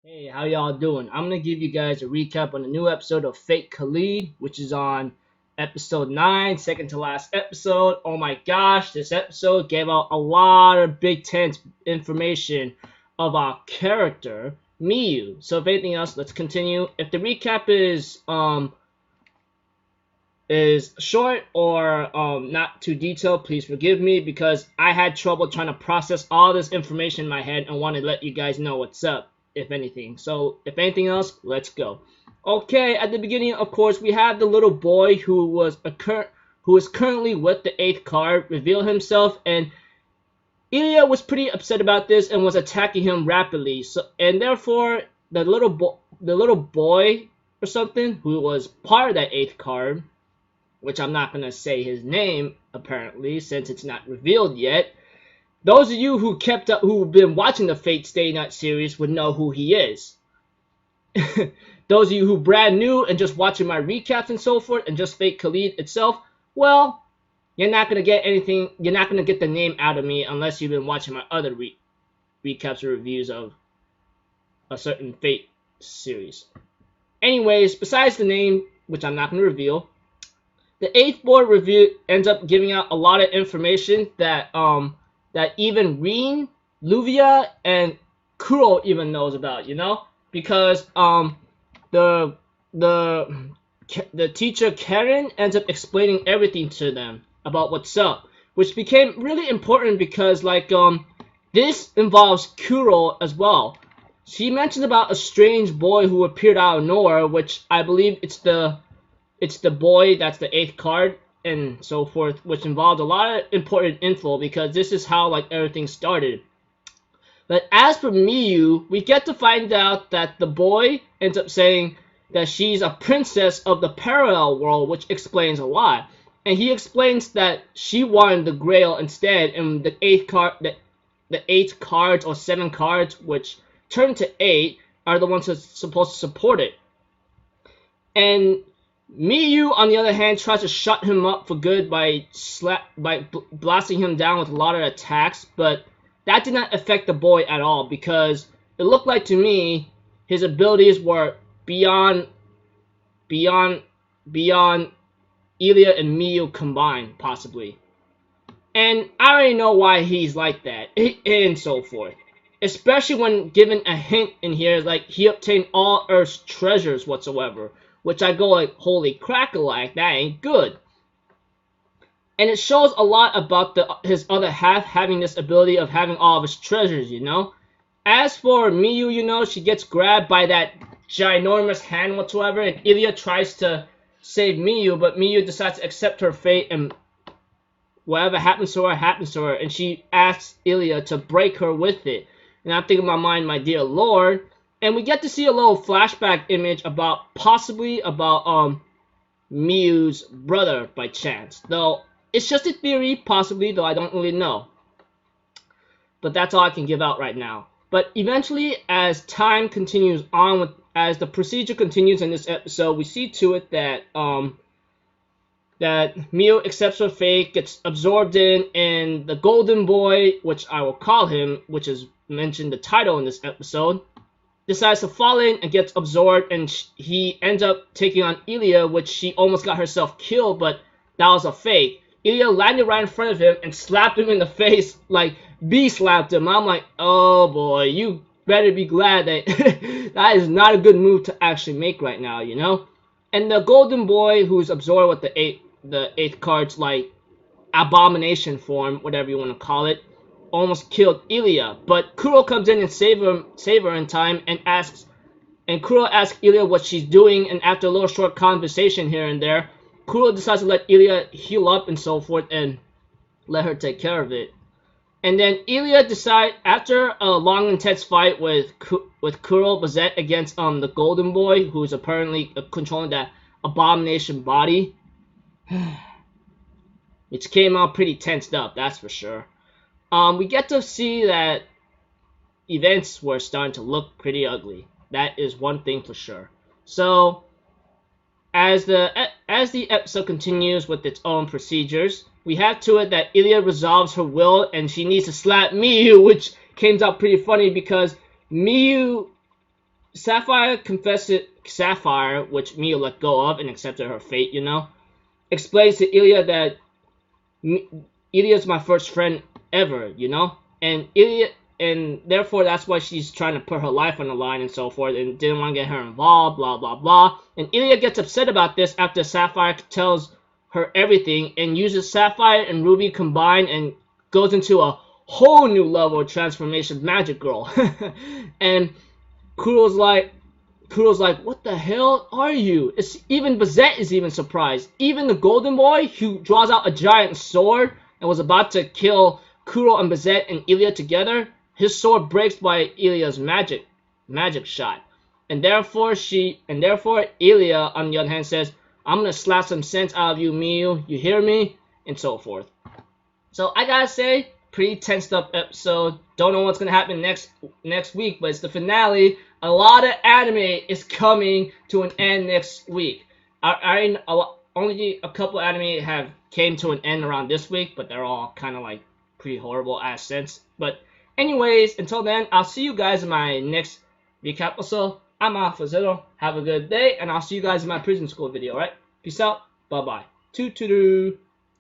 Hey, how y'all doing? I'm gonna give you guys a recap on the new episode of Fake Khalid, which is on episode 9, second to last episode. Oh my gosh, this episode gave out a lot of big tent information of our character, Miyu. So if anything else, let's continue. If the recap is short or not too detailed, please forgive me because I had trouble trying to process all this information in my head and want to let you guys know what's up, if anything. So, if anything else, let's go. Okay, at the beginning, of course, we have the little boy who is currently with the 8th card reveal himself, and Illya was pretty upset about this and was attacking him rapidly. So, and therefore, the little boy or something who was part of that 8th card, which I'm not gonna say his name apparently since it's not revealed yet. Those of you who've been watching the Fate Stay Night series would know who he is. Those of you who brand new and just watching my recaps and so forth and just Fake Khalid itself, well, you're not gonna get anything. You're not gonna get the name out of me unless you've been watching my other recaps or reviews of a certain Fate series. Anyways, besides the name, which I'm not gonna reveal, the 8th board review ends up giving out a lot of information that even Reen, Luvia, and Kuro even knows about, because the teacher Karen ends up explaining everything to them about what's up, which became really important because this involves Kuro as well. She mentioned about a strange boy who appeared out of nowhere, which I believe it's the boy that's the 8th card and so forth, which involved a lot of important info because this is how everything started. But as for Miyu, we get to find out that the boy ends up saying that she's a princess of the parallel world, which explains a lot. And he explains that she wanted the Grail instead, and the 8 cards or 7 cards, which turn to 8, are the ones that's supposed to support it. And Miyu, on the other hand, tries to shut him up for good by blasting him down with a lot of attacks, but that did not affect the boy at all because it looked like to me his abilities were beyond Ilya and Miyu combined, possibly. And I already know why he's like that, and so forth. Especially when given a hint in here, he obtained all Earth's treasures whatsoever. Which I go holy crack-a-lack, that ain't good. And it shows a lot about his other half having this ability of having all of his treasures, As for Miyu, she gets grabbed by that ginormous hand whatsoever, and Ilya tries to save Miyu, but Miyu decides to accept her fate, and whatever happens to her, and she asks Ilya to break her with it. And I'm thinking in my mind, my dear Lord. And we get to see a little flashback image possibly about Miyu's brother by chance. Though it's just a theory, possibly, though I don't really know. But that's all I can give out right now. But eventually, as time continues on, as the procedure continues in this episode, we see to it that Miyu accepts her fate, gets absorbed in the Golden Boy, which I will call him, which is mentioned the title in this episode. Decides to fall in and gets absorbed, and he ends up taking on Ilya, which she almost got herself killed, but that was a fake. Ilya landed right in front of him and slapped him in the face, slapped him. I'm like, oh boy, you better be glad that that is not a good move to actually make right now, And the Golden Boy, who's absorbed with the 8th cards, abomination form, whatever you want to call it, almost killed Ilya, but Kuro comes in and save her in time, and Kuro asks Ilya what she's doing, and after a little short conversation here and there, Kuro decides to let Ilya heal up and so forth, and let her take care of it. And then Ilya decides, after a long intense fight with Kuro Bazette against the Golden Boy, who's apparently controlling that abomination body, which came out pretty tensed up, that's for sure. We get to see that events were starting to look pretty ugly. That is one thing for sure. So, as the episode continues with its own procedures, we have to it that Ilya resolves her will and she needs to slap Miyu, which came out pretty funny because Miyu Sapphire confesses Sapphire, which Mio let go of and accepted her fate, explains to Illya that Illya's my first friend ever, and Illya, and therefore that's why she's trying to put her life on the line and so forth, and didn't want to get her involved, blah blah blah. And Illya gets upset about this after Sapphire tells her everything and uses Sapphire and Ruby combined and goes into a whole new level of transformation, Magic Girl. And Kuro's like, what the hell are you? Even Bazette is even surprised. Even the Golden Boy, who draws out a giant sword and was about to kill Kuro and Bazette and Illya together, his sword breaks by Ilya's magic shot. And therefore Illya, on the other hand, says, I'm gonna slap some sense out of you, Miu. You hear me? And so forth. So I gotta say, pretty tensed up episode. Don't know what's gonna happen next week, but it's the finale. A lot of anime is coming to an end next week. Only a couple anime have came to an end around this week, but they're all kind of like pretty horrible ass sense. But anyways, until then, I'll see you guys in my next recap episode. I'm Alpha Zero. Have a good day, and I'll see you guys in my prison school video, alright? Peace out. Bye-bye. Toot-toot-doo.